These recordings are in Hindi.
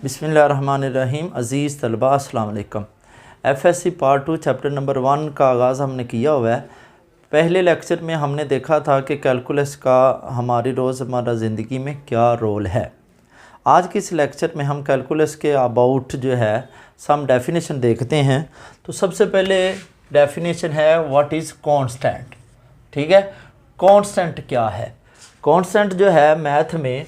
बिस्मिल्लाहिर्रहमानिर्रहीम। अज़ीज़ तलबा अस्सलाम वालेकुम। FSC पार्ट 2 चैप्टर नंबर 1 का आगाज़ हमने किया हुआ है। पहले लेक्चर में हमने देखा था कि कैलकुलस का हमारी रोज़मर्रा ज़िंदगी में क्या रोल है। आज के इस लेक्चर में हम कैलकुलस के अबाउट जो है सम डेफिनेशन देखते हैं। तो सबसे पहले डेफिनेशन है व्हाट इज़ कांस्टेंट। ठीक है, कांस्टेंट क्या है? कांस्टेंट जो है मैथ में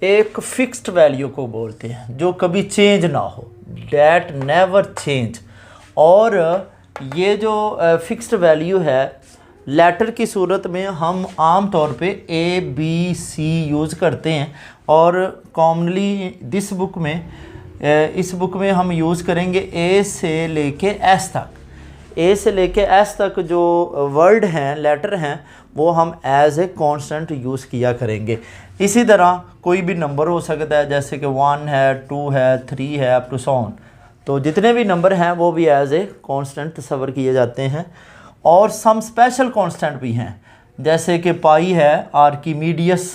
एक फिक्स्ड वैल्यू को बोलते हैं जो कभी चेंज ना हो, डैट नेवर चेंज। और ये जो फिक्स्ड वैल्यू है लेटर की सूरत में हम आम तौर पे ABC यूज़ करते हैं और कॉमनली इस बुक में हम यूज़ करेंगे A से लेके S तक। A से लेके S तक जो वर्ड हैं, लेटर हैं, वो हम एज ए कांस्टेंट यूज़ किया करेंगे। इसी तरह कोई भी नंबर हो सकता है, जैसे कि 1 है, 2 है, 3 है, अप टू सो ऑन। तो जितने भी नंबर हैं वो भी एज ए कांस्टेंट तस्वर किए जाते हैं। और सम स्पेशल कांस्टेंट भी हैं, जैसे कि पाई है, आर्किमीडियस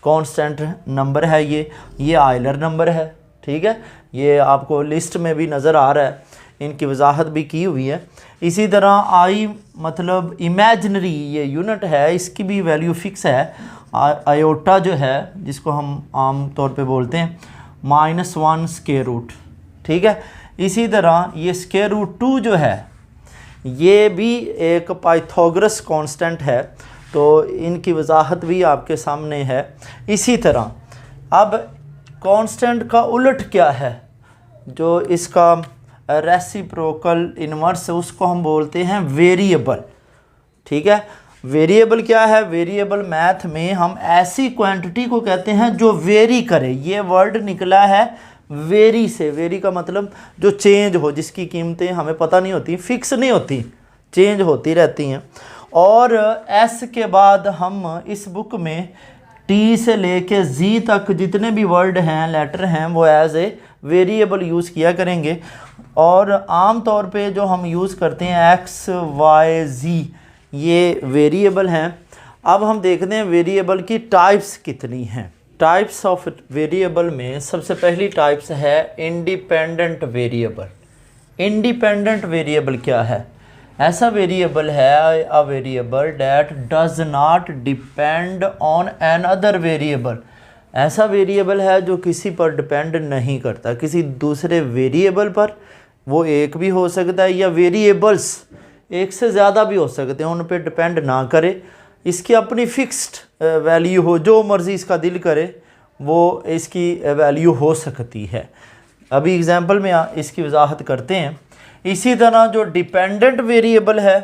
कांस्टेंट नंबर है, ये आयलर नंबर है। ठीक है, ये आपको लिस्ट में भी नज़र आ रहा है, इनकी वजाहत भी की हुई है। इसी तरह आई मतलब इमेजिनरी ये यूनिट है, इसकी भी वैल्यू फिक्स है। आयोटा जो है जिसको हम आम तौर पे बोलते हैं -1 स्क्वायर रूट। ठीक है, इसी तरह ये स्क्वायर रूट 2 जो है ये भी एक पाइथागोरस कांस्टेंट है, तो इनकी वजाहत भी आपके सामने है। इसी तरह अब कांस्टेंट का उलट क्या है, जो इसका रेसिप्रोकल इन्वर्स है, उसको हम बोलते हैं वेरिएबल। ठीक है, वेरिएबल क्या है? वेरिएबल मैथ में हम ऐसी क्वांटिटी को कहते हैं जो वेरी करे। ये वर्ड निकला है वेरी से। वेरी का मतलब जो चेंज हो, जिसकी कीमतें हमें पता नहीं होती, फिक्स नहीं होती, चेंज होती रहती हैं। और एस के बाद हम इस बुक में T से लेके Z तक जितने भी वर्ड हैं, लेटर हैं, वो एज ए वेरिएबल यूज़ किया करेंगे। और आम तौर पे जो हम यूज़ करते हैं X, Y, Z, ये वेरिएबल हैं। अब हम देखते हैं वेरिएबल की टाइप्स कितनी हैं। टाइप्स ऑफ वेरिएबल में सबसे पहली टाइप्स है इंडिपेंडेंट वेरिएबल। इंडिपेंडेंट वेरिएबल क्या है? ऐसा वेरिएबल है a variable that does not depend on an other variable. ऐसा वेरिएबल है जो किसी पर डिपेंड नहीं करता, किसी दूसरे वेरिएबल पर। वो एक भी हो सकता है या वेरिएबल्स एक से ज़्यादा भी हो सकते हैं, उन पे डिपेंड ना करे, इसकी अपनी फिक्स्ड वैल्यू हो, जो मर्ज़ी इसका दिल करे वो इसकी वैल्यू हो सकती है। अभी एग्जांपल में इसकी वजाहत करते हैं। इसी तरह जो डिपेंडेंट वेरिएबल है,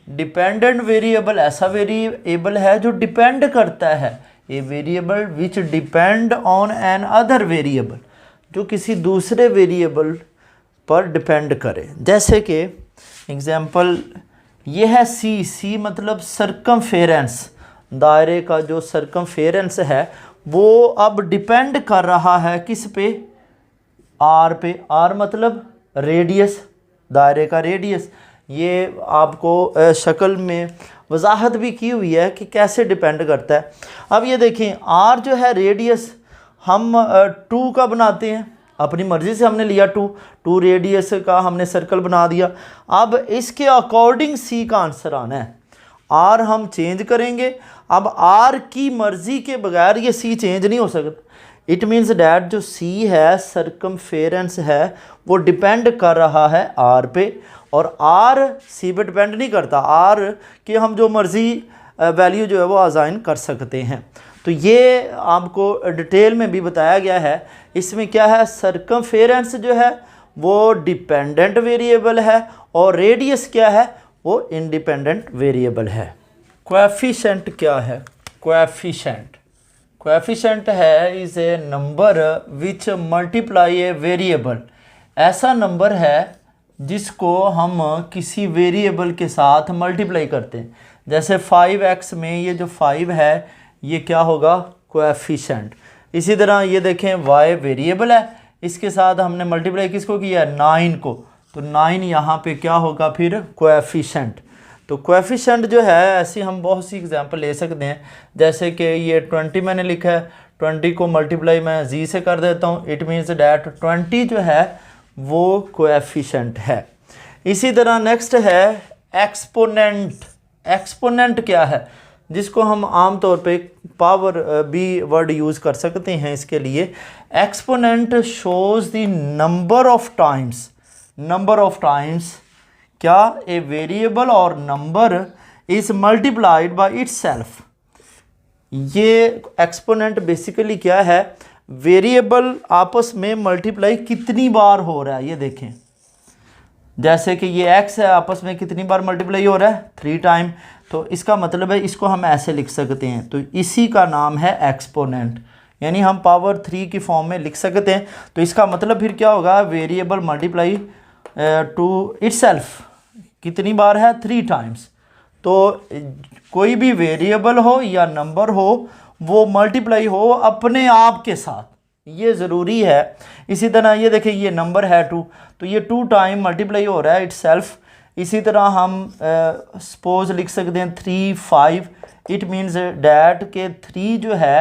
डिपेंडेंट वेरिएबल ऐसा वेरिएबल है जो डिपेंड करता है, a variable which depend on an other variable, जो किसी दूसरे वेरिएबल पर डिपेंड करे। जैसे कि एग्जांपल ये है सी मतलब सर्कमफेरेंस, दायरे का जो सर्कमफेरेंस है वो अब डिपेंड कर रहा है किस पे? आर पे। आर मतलब रेडियस, दायरे का रेडियस। ये आपको शक्ल में वजाहत भी की हुई है कि कैसे डिपेंड करता है। अब ये देखें, आर जो है रेडियस हम 2 का बनाते हैं, अपनी मर्ज़ी से हमने लिया 2 रेडियस का हमने सर्कल बना दिया। अब इसके अकॉर्डिंग सी का आंसर आना है। आर हम चेंज करेंगे, अब आर की मर्ज़ी के बगैर ये सी चेंज नहीं हो सकता। इट मीन्स डैट जो सी है, सर्कमफेरेंस है, वो डिपेंड कर रहा है आर पे, और आर सी पे डिपेंड नहीं करता। आर की हम जो मर्ज़ी वैल्यू जो है वो असाइन कर सकते हैं। तो ये आपको डिटेल में भी बताया गया है। इसमें क्या है, सर्कमफेरेंस जो है वो डिपेंडेंट वेरिएबल है और रेडियस क्या है, वो इंडिपेंडेंट वेरिएबल है। कोएफिशिएंट क्या है? कोएफिशिएंट है is a number which multiply a variable. ऐसा नंबर है जिसको हम किसी वेरिएबल के साथ मल्टीप्लाई करते हैं। जैसे 5x में ये जो 5 है ये क्या होगा? कोएफिशिएंट। इसी तरह ये देखें y वेरिएबल है, इसके साथ हमने मल्टीप्लाई किसको किया? 9 को, तो 9 यहाँ पे क्या होगा फिर? कोएफिशिएंट। तो कोएफिशिएंट जो है ऐसी हम बहुत सी एग्जांपल ले सकते हैं, जैसे कि ये 20 मैंने लिखा है, 20 को मल्टीप्लाई मैं जी से कर देता हूँ, इट मीन्स डैट 20 जो है वो कोएफिशिएंट है। इसी तरह नेक्स्ट है एक्सपोनेंट। एक्सपोनेंट क्या है, जिसको हम आम तौर पे पावर भी वर्ड यूज़ कर सकते हैं इसके लिए। Exponent shows the number of times, number of times क्या ए वेरिएबल और number is multiplied by itself. ये एक्सपोनेंट बेसिकली क्या है, वेरिएबल आपस में मल्टीप्लाई कितनी बार हो रहा है। ये देखें, जैसे कि ये x है, आपस में कितनी बार मल्टीप्लाई हो रहा है, 3 टाइम। तो इसका मतलब है इसको हम ऐसे लिख सकते हैं, तो इसी का नाम है एक्सपोनेंट, यानी हम पावर 3 की फॉर्म में लिख सकते हैं। तो इसका मतलब फिर क्या होगा, वेरिएबल मल्टीप्लाई टू इटसेल्फ कितनी बार है, 3 टाइम्स। तो कोई भी वेरिएबल हो या नंबर हो वो मल्टीप्लाई हो अपने आप के साथ, ये ज़रूरी है। इसी तरह ये देखिए, ये नंबर है 2, तो ये 2 टाइम मल्टीप्लाई हो रहा है इटसेल्फ। इसी तरह हम सपोज लिख सकते हैं 3 5, इट मीन्स डैट के 3 जो है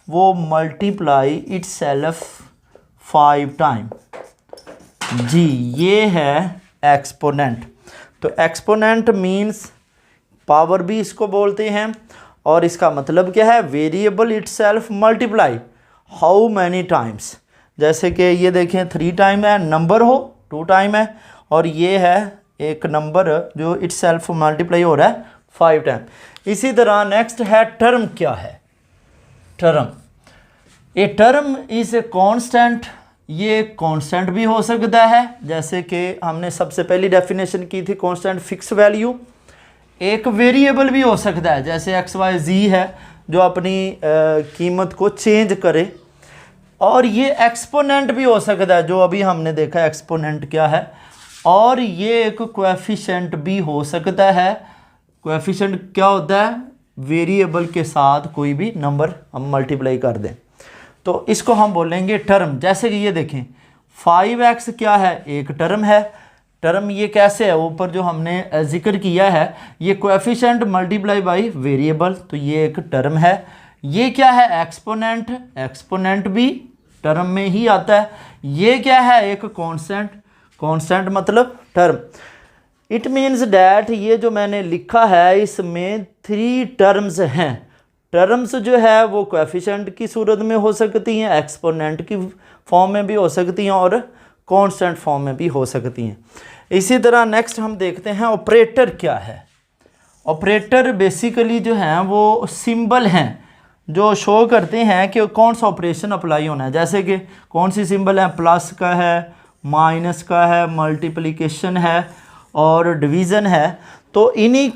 वो मल्टीप्लाई इटसेल्फ 5 टाइम। जी, ये है एक्सपोनेंट। तो एक्सपोनेंट मीन्स पावर भी इसको बोलते हैं, और इसका मतलब क्या है, variable itself multiply how many times. जैसे कि ये देखें 3 टाइम है, नंबर हो 2 टाइम है, और ये है एक नंबर जो इटसेल्फ मल्टीप्लाई हो रहा है 5 टाइम। इसी तरह नेक्स्ट है टर्म। क्या है term, a term is a constant. ये कांस्टेंट भी हो सकता है, जैसे कि हमने सबसे पहली डेफिनेशन की थी कांस्टेंट फिक्स वैल्यू। एक वेरिएबल भी हो सकता है, जैसे एक्स वाई जी है जो अपनी कीमत को चेंज करे। और ये एक्सपोनेंट भी हो सकता है, जो अभी हमने देखा एक्सपोनेंट क्या है। और ये एक कोएफिशिएंट भी हो सकता है। कोएफिशिएंट क्या होता है, वेरिएबल के साथ कोई भी नंबर हम मल्टीप्लाई कर दें, तो इसको हम बोलेंगे टर्म। जैसे कि ये देखें 5x क्या है, एक टर्म है। टर्म ये कैसे है, ऊपर जो हमने जिक्र किया है, ये कोएफिशिएंट मल्टीप्लाई बाय वेरिएबल, तो ये एक टर्म है। ये क्या है, एक्सपोनेंट। एक्सपोनेंट भी टर्म में ही आता है। ये क्या है, एक कांस्टेंट। कांस्टेंट मतलब टर्म। इट मीन्स डैट ये जो मैंने लिखा है इसमें 3 टर्म्स हैं। टर्म्स जो है वो कोएफिशिएंट की सूरत में हो सकती हैं, एक्सपोनेंट की फॉर्म में भी हो सकती हैं, और कांस्टेंट फॉर्म में भी हो सकती हैं। इसी तरह नेक्स्ट हम देखते हैं ऑपरेटर क्या है। ऑपरेटर बेसिकली जो हैं वो सिंबल हैं जो शो करते हैं कि कौन सा ऑपरेशन अप्लाई होना है। जैसे कि कौन सी सिंबल है, प्लस का है, माइनस का है, मल्टीप्लिकेशन है और डिवीज़न है। तो इन्हीं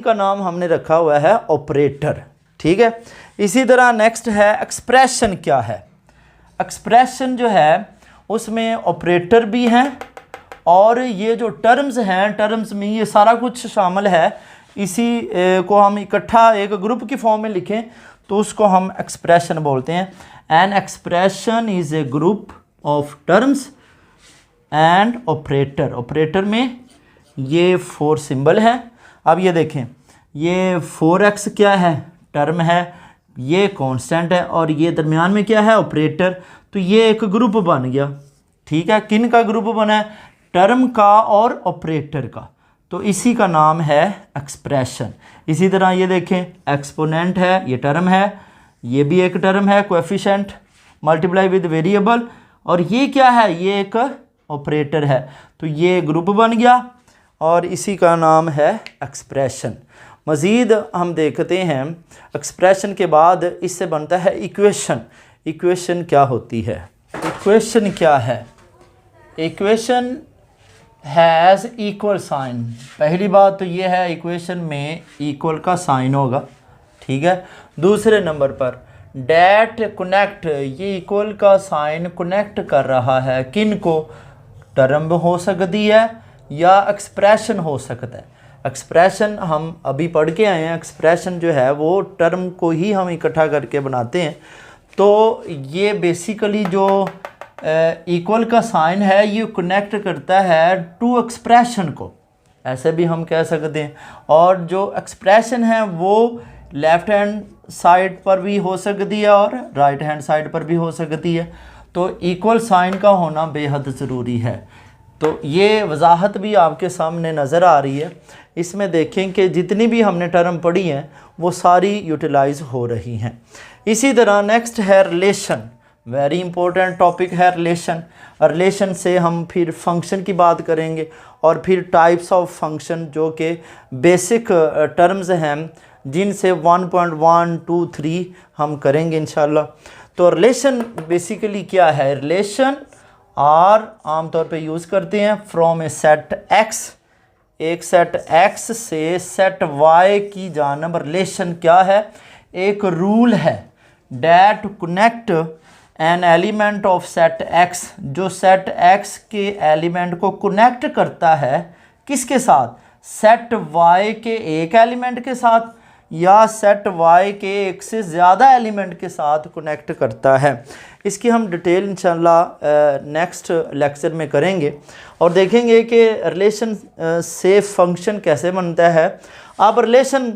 का नाम हमने रखा हुआ है ऑपरेटर। ठीक है। इसी तरह नेक्स्ट है एक्सप्रेशन क्या है। एक्सप्रेशन जो है उसमें ऑपरेटर भी हैं, और ये जो टर्म्स हैं, टर्म्स में ये सारा कुछ शामिल है। इसी को हम इकट्ठा एक ग्रुप की फॉर्म में लिखें तो उसको हम एक्सप्रेशन बोलते हैं। An expression is a group of terms and operator. Operator में ये 4 सिंबल हैं। अब ये देखें, ये 4x क्या है, टर्म है, ये कांस्टेंट है, और ये दरमियान में क्या है, ऑपरेटर। तो ये एक ग्रुप बन गया। ठीक है, किन का ग्रुप बना है, टर्म का और ऑपरेटर का। तो इसी का नाम है एक्सप्रेशन। इसी तरह ये देखें, एक्सपोनेंट है, ये टर्म है, ये भी एक टर्म है, कोएफिशिएंट मल्टीप्लाई विद वेरिएबल, और ये क्या है, ये एक ऑपरेटर है। तो ये ग्रुप बन गया और इसी का नाम है एक्सप्रेशन। मज़ीद हम देखते हैं एक्सप्रेशन के बाद इससे बनता है इक्वेशन। इक्वेशन क्या होती है, इक्वेशन क्या है, इक्वेशन हैज़ इक्वल साइन। पहली बात तो ये है, इक्वेशन में इक्वल का साइन होगा। ठीक है। दूसरे नंबर पर डैट कनेक्ट, ये इक्वल का साइन कनेक्ट कर रहा है किन को, टर्म हो सकती है या एक्सप्रेशन हो सकता है। एक्सप्रेशन हम अभी पढ़ के आए हैं, एक्सप्रेशन जो है वो टर्म को ही हम इकट्ठा करके बनाते हैं। तो ये बेसिकली जो इक्वल का साइन है ये कनेक्ट करता है टू एक्सप्रेशन को। ऐसे भी हम कह सकते हैं। और जो एक्सप्रेशन है वो लेफ़्ट हैंड साइड पर भी हो सकती है और राइट हैंड साइड पर भी हो सकती है। तो इक्वल साइन का होना बेहद ज़रूरी है। तो ये वजाहत भी आपके सामने नज़र आ रही है। इसमें देखें कि जितनी भी हमने टर्म पढ़ी हैं वो सारी यूटिलाइज हो रही हैं। इसी तरह नेक्स्ट है रिलेशन, वेरी इंपॉर्टेंट टॉपिक है रिलेशन। रिलेशन से हम फिर फंक्शन की बात करेंगे और फिर टाइप्स ऑफ फंक्शन जो कि बेसिक टर्म्स हैं जिनसे 1.1, 2, 3 हम करेंगे इंशाल्लाह। तो रिलेशन बेसिकली क्या है? रिलेशन आर आमतौर पे यूज़ करते हैं फ्रॉम ए सेट एक्स, एक सेट एक्स से सेट वाई की जानब। रिलेशन क्या है? एक रूल है that connect an element of set x, जो सेट एक्स के एलिमेंट को कनेक्ट करता है किसके साथ? सेट वाई के एक एलिमेंट के साथ या सेट वाई के एक से ज़्यादा एलिमेंट के साथ कनेक्ट करता है। इसकी हम डिटेल इंशाल्लाह नेक्स्ट लेक्चर में करेंगे और देखेंगे कि रिलेशन से फंक्शन कैसे बनता है। अब रिलेशन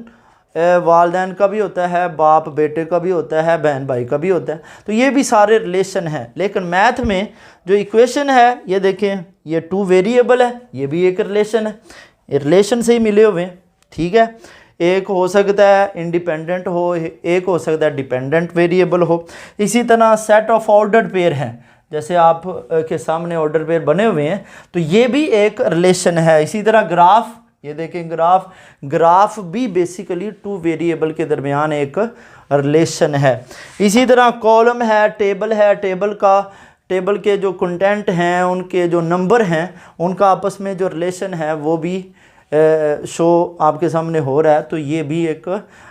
वालदैन का भी होता है, बाप बेटे का भी होता है, बहन भाई का भी होता है। तो ये भी सारे रिलेशन हैं। लेकिन मैथ में जो इक्वेशन है ये देखें, ये 2 वेरिएबल है, ये भी एक रिलेशन है, रिलेशन से ही मिले हुए हैं। ठीक है, एक हो सकता है इंडिपेंडेंट हो, एक हो सकता है डिपेंडेंट वेरिएबल हो। इसी तरह सेट ऑफ ऑर्डर्ड पेयर हैं, जैसे आप के सामने ऑर्डर पेयर बने हुए हैं, तो ये भी एक रिलेशन है। इसी तरह ग्राफ, ये देखें ग्राफ भी बेसिकली 2 वेरिएबल के दरमियान एक रिलेशन है। इसी तरह कॉलम है, टेबल के जो कंटेंट हैं, उनके जो नंबर हैं, उनका आपस में जो रिलेशन है वो भी शो आपके सामने हो रहा है। तो ये भी एक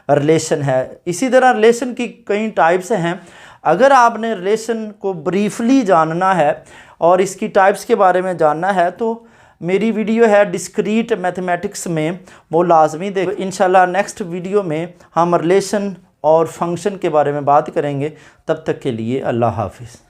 रिलेशन है। इसी तरह रिलेशन की कई टाइप्स हैं। अगर आपने रिलेशन को ब्रीफली जानना है और इसकी टाइप्स के बारे में जानना है तो मेरी वीडियो है डिस्क्रीट मैथमेटिक्स में, वो लाजमी देखो। इंशाल्लाह नेक्स्ट वीडियो में हम रिलेशन और फंक्शन के बारे में बात करेंगे। तब तक के लिए अल्लाह हाफिज़।